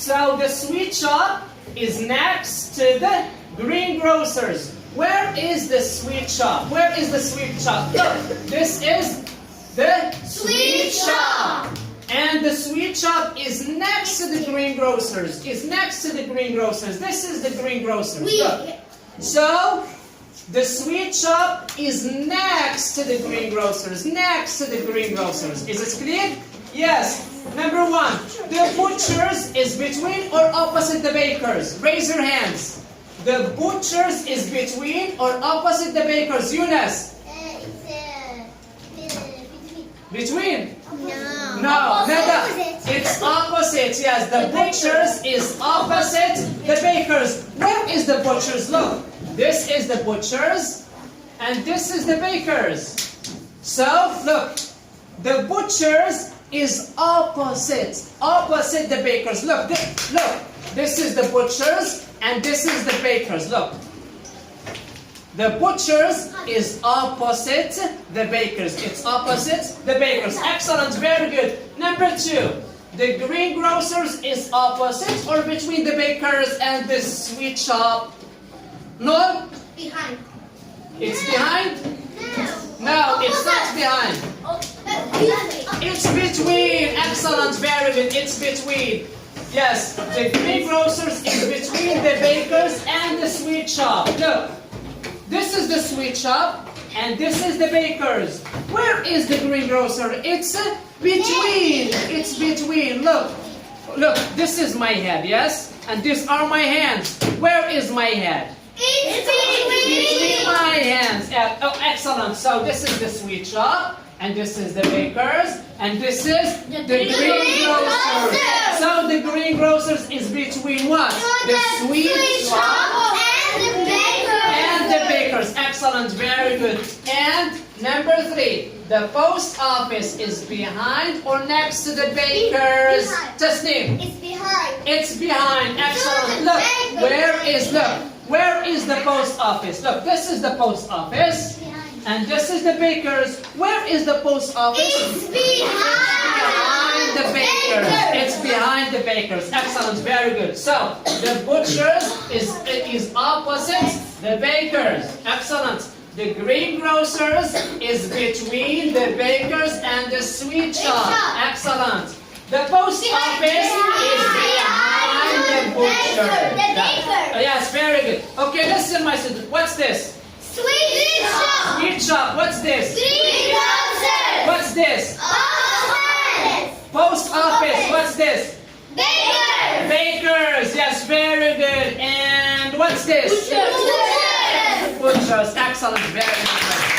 So the sweet shop is next to the greengrocers. Where is the sweet shop? Where is the sweet shop? Look, this is the sweet shop. And the sweet shop is next to the greengrocers. Is next to the greengrocers. This is the greengrocers. Look. So the sweet shop is next to the greengrocers. Next to the greengrocers. Is it clear? Yes. Number 1. The butchers is between or opposite the bakers. Raise your hands. The butchers is between or opposite the bakers. Eunice. Between? No, Neda. It's opposite. Yes, the butchers is opposite the bakers. Where is the butchers? Look, this is the butchers, and this is the bakers. So look, the butchers is opposite the bakers. Look, look. This is the butchers, and this is the bakers. Look. The butchers is opposite the bakers. It's opposite the bakers. Excellent, very good. Number 2, the greengrocers is opposite or between the bakers and the sweet shop? No? Behind. It's behind? No, it's not behind. It's between. Excellent, very good. It's between. Yes, the greengrocers is between the bakers and the sweet shop. Look. This is the sweet shop, and this is the bakers. Where is the greengrocer? It's between. It's between. Look. Look, this is my head, yes? And these are my hands. Where is my head? It's Between my hands. Oh, excellent. So this is the sweet shop, and this is the bakers, and this is the greengrocers. So the greengrocers is between what? The sweet shop and the bakers. Excellent, very good. And number 3, the post office is behind or next to the bakers? Tasneem. It's behind. It's behind. Excellent. Look, where is the post office? Look, this is the post office. And this is the bakers. Where is the post office? It's behind the bakers. It's behind the bakers. Excellent, very good. So the butchers is opposite the bakers. Excellent. The greengrocers is between the bakers and the sweet shop. Excellent. The post office is behind the butcher. Yes, very good. Okay, listen, my student. What's this? Sweet shop. Sweet shop. What's this? Greengrocer. What's this? Office. Post office. What's this? Bakers. Bakers. Yes, very good. And what's this? Butchers. Butchers. Excellent. Very good.